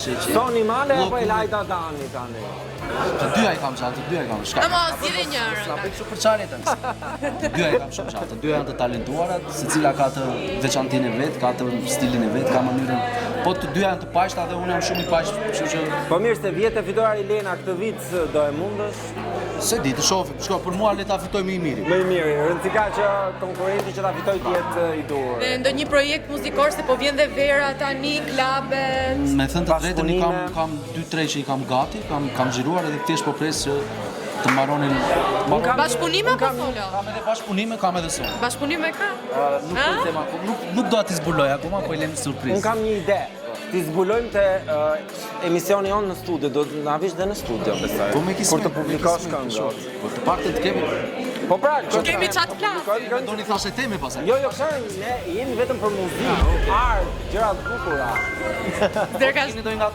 Soni Male apo Elajda Dani tani? Të dyja i kam qatë, të dyja i kam shka. Ama si dhe njërën. S'na bëjt super qarit të Të dyja i kam shumë qatë, të dyja janë të talentuarat, secila ka të veçantinë e vetë, ka të stilin e vetë, ka mënyrën. Po të dyja janë të pashta dhe unë jam shumë i pashtë, kështu që... Po mirë se vjetë e fituar Ilena këtë vit do e mundësh? Se di, të shofim, shko, për mua le ta fitoj më i miri. Më i miri, rëndësika që konkurenti që ta fitoj t'jetë i durë. Dhe ndonjë projekt muzikor se po vjen dhe vera tani, klabet. Me thënë të drejtën i kam 2-3 që i kam gati, kam xhiruar edhe thjesht po pres që të mbaronin. Bashkëpunime apo solo? Kam edhe bashkëpunime, kam edhe solo. Bashkëpunime ka? Nuk po i them akoma, nuk do t'i zbuloj akoma, po i lëm surprizë. Unë kam një ide. Ti zbulojmë te emisioni jonë në studio, do të na vish dhe në studio, besoj. Po me kisme. Kur të publikosh këngën. Po të paktën të kemi. Po pra, kemi çat plas. Doni thashë teme pastaj. Jo, ne jemi vetëm për muzikë, art, gjëra të bukura. Dërgash Një nga